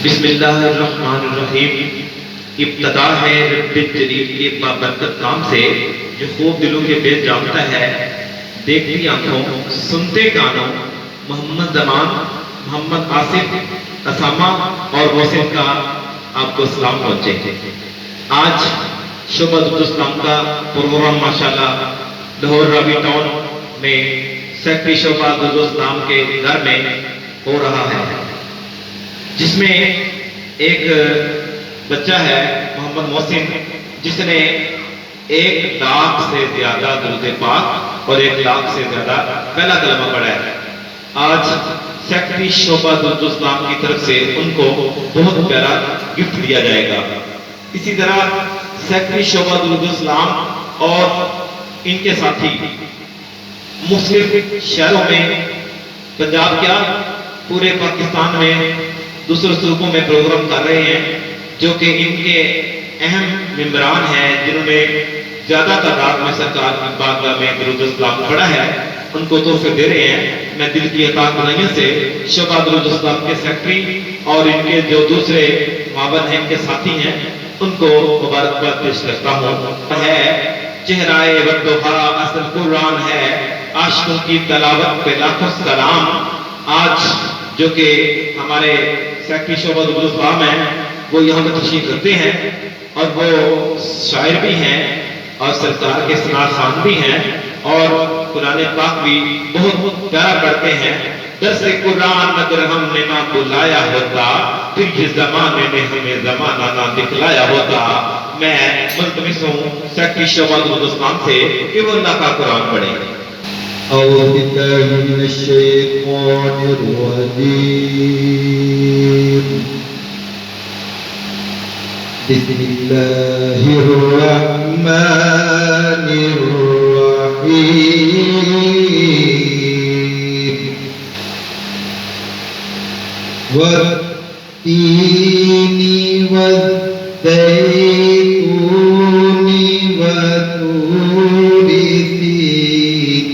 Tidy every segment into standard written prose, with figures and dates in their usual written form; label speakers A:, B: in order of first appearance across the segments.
A: بسم اللہ الرحمن الرحیم۔ ابتدا ہے رب جلیل کے بابرکت نام سے جو خوب دلوں کے بید جانتا ہے، دیکھتی آنکھوں سنتے کانوں، محمد زمان، محمد آصف، اسامہ اور محسن کا آپ کو سلام پہنچے۔ آج شعبہ اسلام کا پروگرام ماشاءاللہ لاہور راوی ٹاؤن میں سیکٹری شعبہ اسلام کے گھر میں ہو رہا ہے، جس میں ایک بچہ ہے محمد محسن، جس نے 1,00,000 سے زیادہ درود پاک اور 1,00,000 سے زیادہ پہلا کلمہ پڑھا ہے۔ آج سیکٹری شعبہ اسلام کی طرف سے ان کو بہت پیارا گفٹ دیا جائے گا۔ اسی طرح سیکٹری شعبہ اسلام اور ان کے ساتھی مختلف شہروں میں، پنجاب کیا پورے پاکستان میں دوسرے صوبوں میں پروگرام کر رہے ہیں، جو کہ ان کے اہم ممبران ہیں جنہوں نے زیادہ تعداد میں سرکار کی بارگاہ میں درود اسلام پڑھا ہے، ان کو تحفے دے رہے ہیں۔ میں دل کی عطا گنائیوں سے شعبہ درود اسلام کے سیکٹری اور ان کے جو دوسرے معاون ہیں، ان کے ساتھی ہیں، ان کو مبارکباد پیش کرتا ہوں۔ ہے چہرائے والضحیٰ اصل قرآن ہے، عاشقوں کی تلاوت پہ لاکھوں سلام۔ آج جو کہ ہمارے سیکٹری شعبہ اسلام ہیں، وہ یہاں پر تشریف رکھتے ہیں اور وہ شاعر بھی ہیں اور سرکار کے ثنا خوان بھی ہیں اور قرآن پاک بھی بہت پیارا پڑھتے ہیں۔ درس قرآن اگر ہم نے نہ بلایا ہوتا، پھر یہ زمانے نے ہمیں زمانہ نہ دکھلایا ہوتا۔ میں ملتمس ہوں سیکٹری شعبہ اسلام سے کہ وہ اللہ کا قرآن پڑھیں۔
B: أعوذ بالله من الشيطان الرجيم بسم الله الرحمن الرحيم والتين والزيتون وطور سينين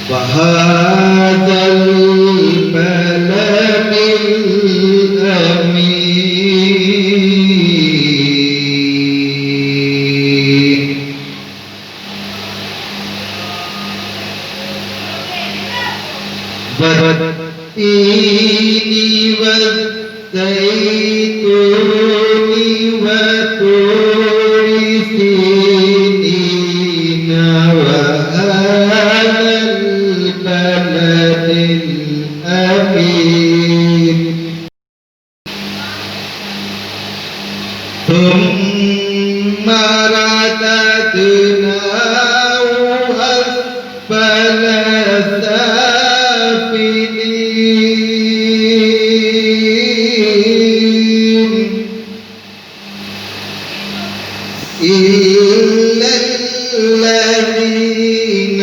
B: وهذا البلد الأمين والتين والزيتون وطور سينين وهذا البلد الأمين ثم رددناه أسفل سافلين إلا الذين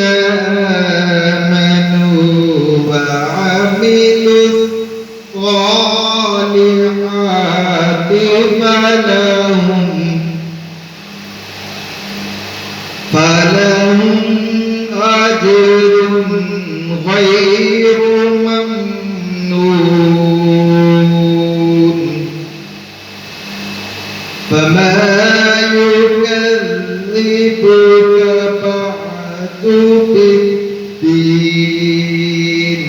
B: آمنوا وعملوا الصالحات فلهم أجر غير ممنون فما يكذبك بعد بالدين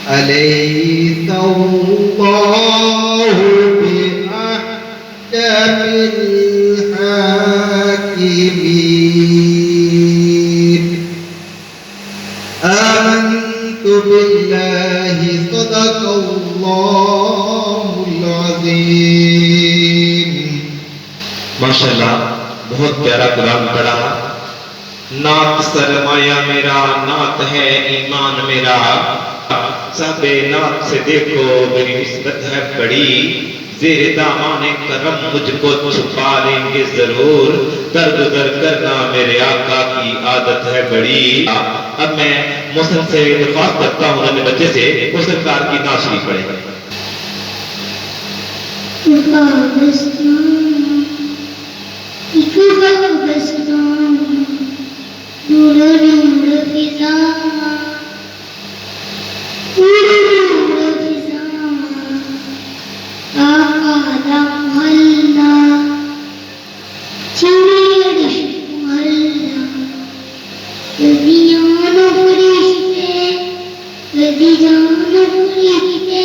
B: أليس الله بأحكم الحاكمين آمنت بالله صدق الله العظيم۔
A: ماشاءاللہ بہت پیارا قرآن پڑھا۔ نعت سرمایہ میرا، نعت ہے ایمان میرا، صاحب نعت سے دیکھو میری نسبت ہے بڑی، زیر دامان کرم مجھ کو چھپا لیں گے ضرور، درد در کرنا میرے آقا کی عادت ہے بڑی۔ اب میں محسن سے درخواست کرتا ہوں اپنے بچے سے وہ سرکار کی نعت شریف پڑھے۔
C: نور نور فضا نور نور فضا آقا دا محلہ چڑش محلہ کدیان فرشتے کدی جان فرشتے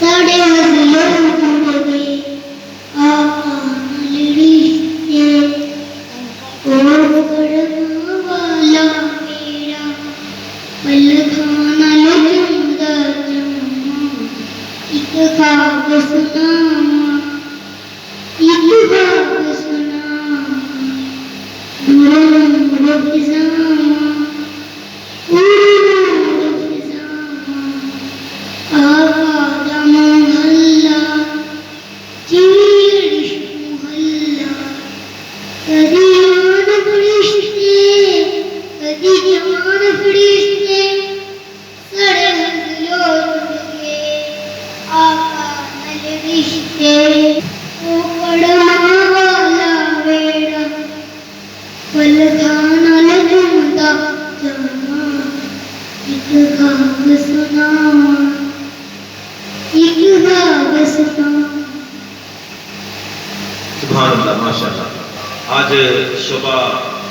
C: ساڑے ہزلوں جڑے آقا نال رشتے اور کرما والا میرا پل کھانا لجمدا جمع ایک خواب سناواں ایک خواب سناواں نور نور فضاواں نور فضاواں آقا دا محلہ چڑش محلہ کدی جان فرشتے کدی جان فرشتے سڑے ہزلوں جڑے آقا نال رشتے او کڑما والا ویڑا پل کھانا لجمدا جمع ایک خواب سناواں ایک خواب سناواں
A: سبحان اللہ ماشاء اللہ. آج شعبہ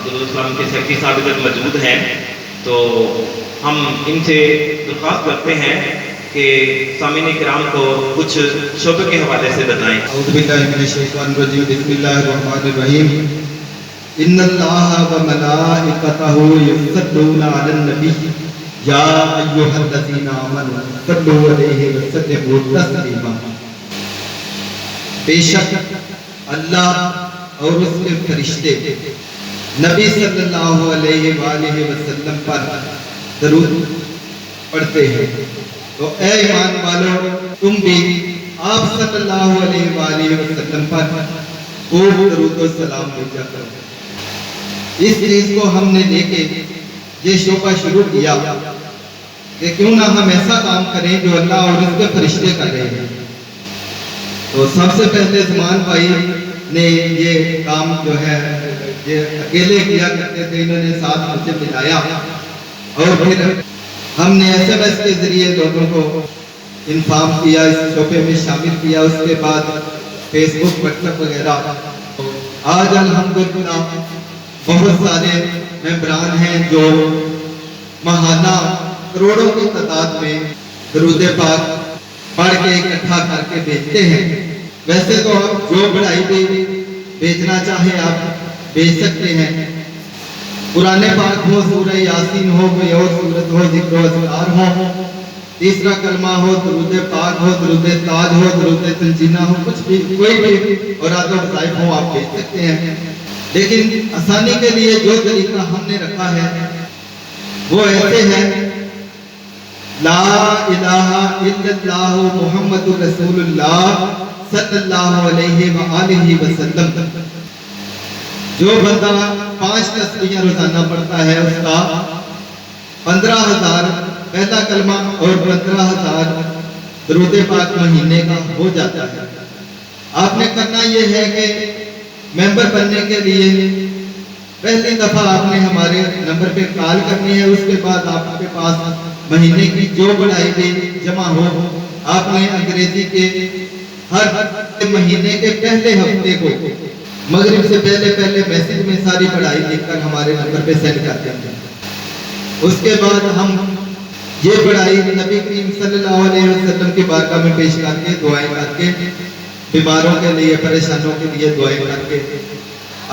A: درود السلام کے سیکرٹری صاحب ادھر موجود ہیں تو ہم ان سے درخواست کرتے ہیں کہ سامعین کرام کو کچھ شعبے کے حوالے سے بتائیں.
B: اعوذ باللہ من الشیطان الرجیم بسم اللہ الرحمن الرحیم ان اللہ وملائکتہ یصلون علی النبی یا ایھا الذین آمنوا صلوا علیہ وسلموا تسلیما. بے شک اللہ اور اس کے فرشتے نبی صلی اللہ علیہ وآلہ وسلم پر درود پڑھتے ہیں تو اے ایمان والو تم بھی آپ صلی اللہ علیہ وآلہ وسلم پر خوب درود و سلام بھیجا کرو. اس چیز کو ہم نے لے کے یہ شعبہ شروع کیا کہ کیوں نہ ہم ایسا کام کریں جو اللہ اور اس کے فرشتے کر رہے ہیں. تو سب سے پہلے زمان بھائی نے یہ کام جو ہے یہ اکیلے کیا کرتے تھے, انہوں نے ساتھ مجھے ملایا اور پھر ہم نے SMS کے ذریعے لوگوں کو انفارم کیا, اس شعبے میں شامل کیا. اس کے بعد فیس بک واٹس ایپ وغیرہ. آج الحمدللہ بہت سارے ممبران ہیں جو ماہانہ کروڑوں کی تعداد میں درود پاک پڑھ کے اکٹھا کر کے بھیجتے ہیں. ویسے تو آپ جو بڑھائی بھی بھیجنا چاہیں آپ بھیج سکتے ہیں. قرآن پاک ہو, سورہ یاسین ہو, کوئی اور سورت ہو, ذکر و اذکار ہو, تیسرا کلمہ ہو, درود پاک ہو, درود تاج ہو, درود تنجینہ ہو, کچھ بھی کوئی بھی اوراد و وظائف ہو آپ بھیج سکتے ہیں. لیکن آسانی کے لیے جو طریقہ ہم نے رکھا ہے وہ ایسے ہے لا الہ الا اللہ محمد رسول اللہ صلی اللہ علیہ وآلہ وسلم. جو بندہ 5 تسبیحیں روزانہ پڑھتا ہے اس کا 15,000 پہلا کلمہ اور 15,000 درود پاک مہینے کا ہو جاتا ہے. آپ نے کرنا یہ ہے کہ ممبر بننے کے لیے پہلی دفعہ آپ نے ہمارے نمبر پہ کال کرنی ہے. اس کے بعد آپ کے پاس مہینے کی جو بڑھائی بھی جمع ہو آپ نے انگریزی کے ہر مہینے کے پہلے ہفتے کو مغرب سے پہلے میسج میں ساری پڑھائی لکھ کر ہمارے نمبر پہ سینڈ کر دیں گے. اس کے بعد ہم یہ پڑھائی نبی کریم صلی اللہ علیہ وسلم کی بارگاہ میں پیش کر کے دعائیں کر کے بیماروں کے لیے پریشانوں کے لیے دعائیں کر کے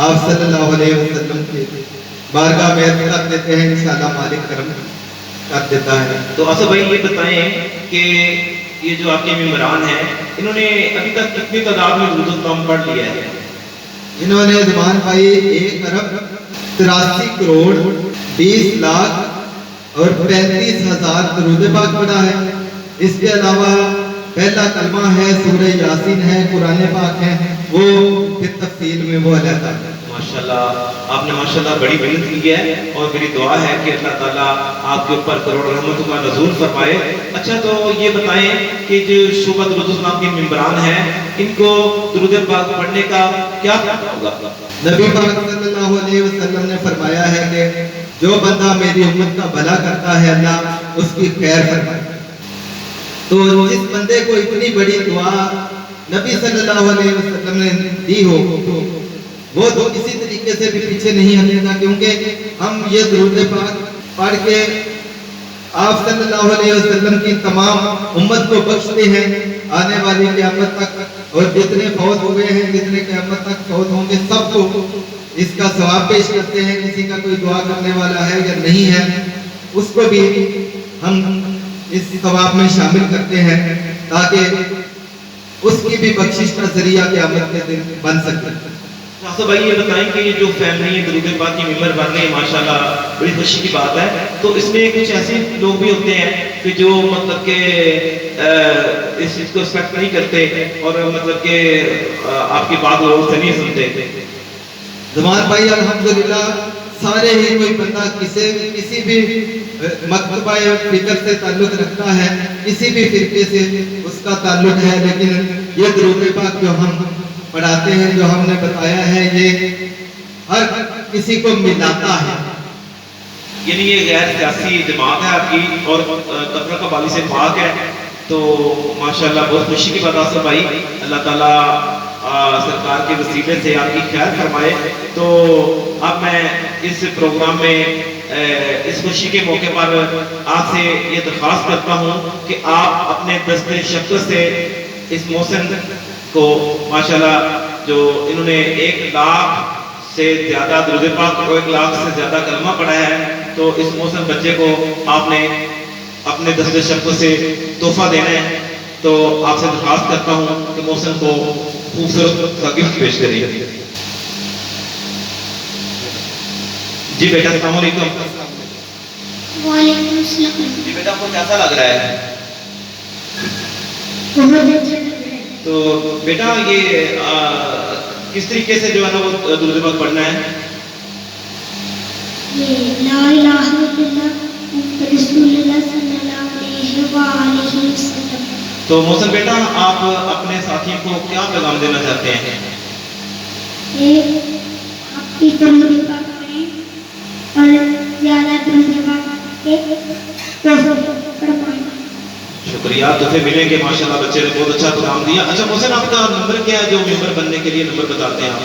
B: آپ صلی اللہ علیہ وسلم کی بارگاہ میں عرض کر دیتے ہیں. انشاءاللہ مالک کرم کر دیتا ہے.
A: تو اسد بھائی یہ بتائیں کہ یہ جو آپ کے ممبران ہیں انہوں نے ابھی تک کتنی تعداد میں درود السلام پڑھ لیا ہے؟
B: انہوں نے زمان بھائی 1,83 کروڑ 20 لاکھ اور 35,000 درود پاک پڑھا ہے. اس کے علاوہ پہلا کلمہ ہے, سورہ یاسین ہے, قرآن پاک ہے, وہ پھر تفصیل میں وہ علیحدہ ہے.
A: ماشاءاللہ آپ نے ماشاءاللہ بڑی محنت کی ہے اور میری دعا ہے کہ اللہ تعالیٰ آپ کے اوپر کروڑ رحمتوں کا نزول فرمائے. اچھا تو یہ بتائیں کہ جو شعبہ درود السلام کے ممبران ہیں ان کو درود پاک پڑھنے کا کیا فائدہ ہوگا؟
B: نبی پاک صلی اللہ علیہ وسلم نے فرمایا ہے کہ جو بندہ میری امت کا بھلا کرتا ہے اللہ اس کی خیر فرمائے. تو جس بندے کو اتنی بڑی دعا نبی صلی اللہ علیہ وسلم نے دی ہو تو وہ تو کسی طریقے سے بھی پیچھے نہیں ہٹے گا, کیونکہ ہم یہ درود پاک پڑھ کے آپ صلی اللہ علیہ وسلم کی تمام امت کو بخشتے ہیں آنے والی قیامت تک, اور جتنے فوت ہوئے ہیں جتنے قیامت تک فوت ہوں گے سب کو اس کا ثواب پیش کرتے ہیں. کسی کا کوئی دعا کرنے والا ہے یا نہیں ہے اس کو بھی ہم اس ثواب میں شامل کرتے ہیں تاکہ اس کی بھی بخشش کا ذریعہ قیامت کے دن بن سکے.
A: ناصر بھائی یہ بتائیں کہ یہ جو فیملی درود پاک کی ممبر بن رہی ہے ماشاءاللہ بڑی خوشی کی بات ہے, تو اس میں کچھ ایسے لوگ بھی ہوتے ہیں کہ جو مطلب کہ اس چیز کو ایکسپیکٹ نہیں کرتے اور مطلب کہ آپ کی بات لوگ سے نہیں سنتے.
B: زمان بھائی الحمدللہ سارے ہی کوئی بندہ کسی بھی مکتبہ فکر سے تعلق رکھتا ہے, کسی بھی فرقے سے اس کا تعلق ہے, لیکن یہ درود پاک جو ہم پڑھاتے ہیں جو ہم نے بتایا ہے یہ ہر کسی کو ملاتا ہے.
A: یعنی یہ غیر سیاسی جماعت ہے آپ کی اور قطر کا بالی سے پاک ہے, تو ماشاءاللہ بہت خوشی کی بات ہے بھائی. اللہ تعالیٰ سرکار کے وسیلے سے آپ کی خیر فرمائے. تو اب میں اس پروگرام میں اس خوشی کے موقع پر آپ سے یہ درخواست کرتا ہوں کہ آپ اپنے دست شفقت سے اس محسن کو ماشاءاللہ جو انہوں نے 1 لاکھ سے زیادہ درود پاک اور 1 لاکھ سے زیادہ کلمہ پڑھا ہے, تو اس محسن بچے کو آپ نے اپنے دست شفقت سے تحفہ دینا ہے. تو آپ سے درخواست کرتا ہوں کہ محسن کو خوبصورت سا گفٹ پیش کریے. جی بیٹا السلام علیکم.
C: وعلیکم السلام.
A: جی بیٹا آپ کو کیسا لگ رہا ہے؟
C: بہت اچھا لگ رہا ہے.
A: تو بیٹا یہ کس طریقے سے جو ہے نا وہ درود پاک پڑھنا ہے؟
C: یہ لا الہ الا اللہ محمد رسول اللہ صلی اللہ علیہ وآلہ وسلم.
A: تو محسن بیٹا آپ اپنے ساتھیوں کو کیا پیغام دینا چاہتے ہیں؟
C: آپ کی درود پاک پڑھیں اور زیادہ درود پاک کے فرمائیں.
A: شکریہ, تحفے ملیں گے ماشاءاللہ. بچے نے بہت اچھا پیغام دیا. اچھا محسن آپ کا نمبر کیا ہے جو ممبر بننے کے لیے نمبر بتاتے ہیں آپ؟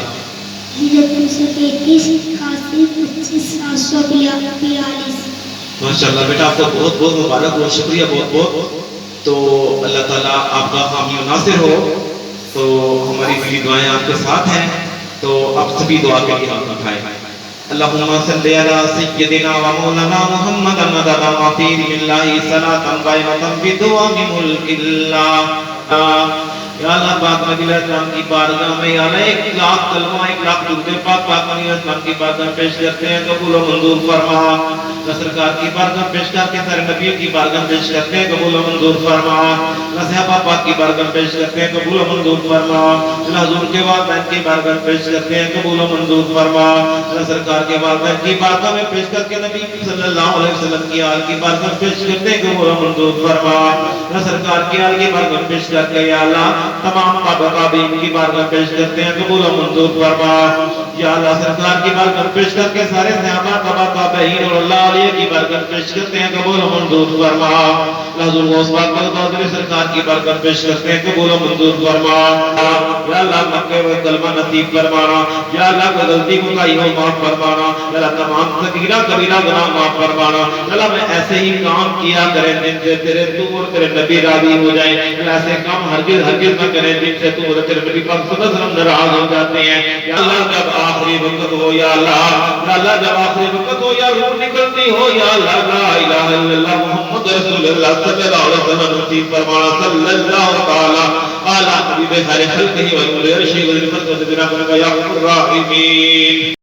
C: 333 81 742.
A: ماشاءاللہ بیٹا آپ کو بہت بہت مبارک ہو, شکریہ بہت بہت. تو اللہ تعالیٰ آپ کا حامی و ناصر ہو. تو ہماری پوری دعائیں آپ کے ساتھ ہیں, تو آپ سبھی دعا کے لیے ہاتھ اٹھائیں. اللہم صلی علی سیدنا و مولانا محمد مدد وفیر اللہ صلاة قائمة بدوام ملک اللہ. یا اللہ پاک نبی علیہ السلام کی بارگاہ میں یا اللہ 1 لاکھ کلمہ 1 لاکھ درود پاک نبی علیہ السلام کی بارگاہ میں پیش کرتے ہیں, قبول و منظور فرما. سرکار کی بارگاہ پیش کر کے سارے نبیوں کی بارگاہ پیش کرتے ہیں, قبول و منظور فرما. صحابہ پاک کی بارگاہ پیش کرتے ہیں, قبول و منظور فرما. حضور کے والدین کی بارگاہ پیش کرتے ہیں, قبول و منظور فرما. سرکار کے والدین کی بارگاہ میں پیش کر کے نبی صلی اللہ علیہ وسلم کی آل کی بارگاہ پیش کرتے ہیں, قبول و منظور فرما. سرکار کی آل کی بارگاہ پیش کر کے یا اللہ تمام تابعین کی بارگاہ پیش کرتے ہیں, قبول و منظور فرما. یا اللہ سرکار کی بارگاہ پیش کر کے سارے صحابہ تابعین اور اللہ علیہ کی بارگاہ پیش کرتے ہیں, قبول و منظور فرما. حضور غوث پاک بغدادی سرکار کی بارگاہ پیش کرتے ہیں, قبول و منظور فرما. یا اللہ مکہ و کلمہ نصیب فرمانا. یا اللہ کوئی غلطی کوتاہی ہو معاف فرمانا. یا اللہ تمام صغیرہ کبیرہ گناہ معاف فرمانا. یا اللہ میں ایسے ہی کام کیا کریں جن سے تیرے تو اور تیرے نبی راضی ہو جائیں. ایسے کام ہرگز نہ کریں جن سے تو اور تیرے نبی پاک صلی اللہ علیہ وسلم ناراض ہو جاتے ہیں. یا اللہ جب آخری وقت ہو یا اللہ جب آخری وقت ہو یا روح نکلتی ہو یا اللہ لا الہ الا اللہ محمد رسول اللہ صلی اللہ علیہ وسلم نصیب فرمانا. صلی اللہ تعالی علی حبیب خیر خلقہ و علی عرشہ و ذی الفضل و ذی الرحمہ یا الراحمین.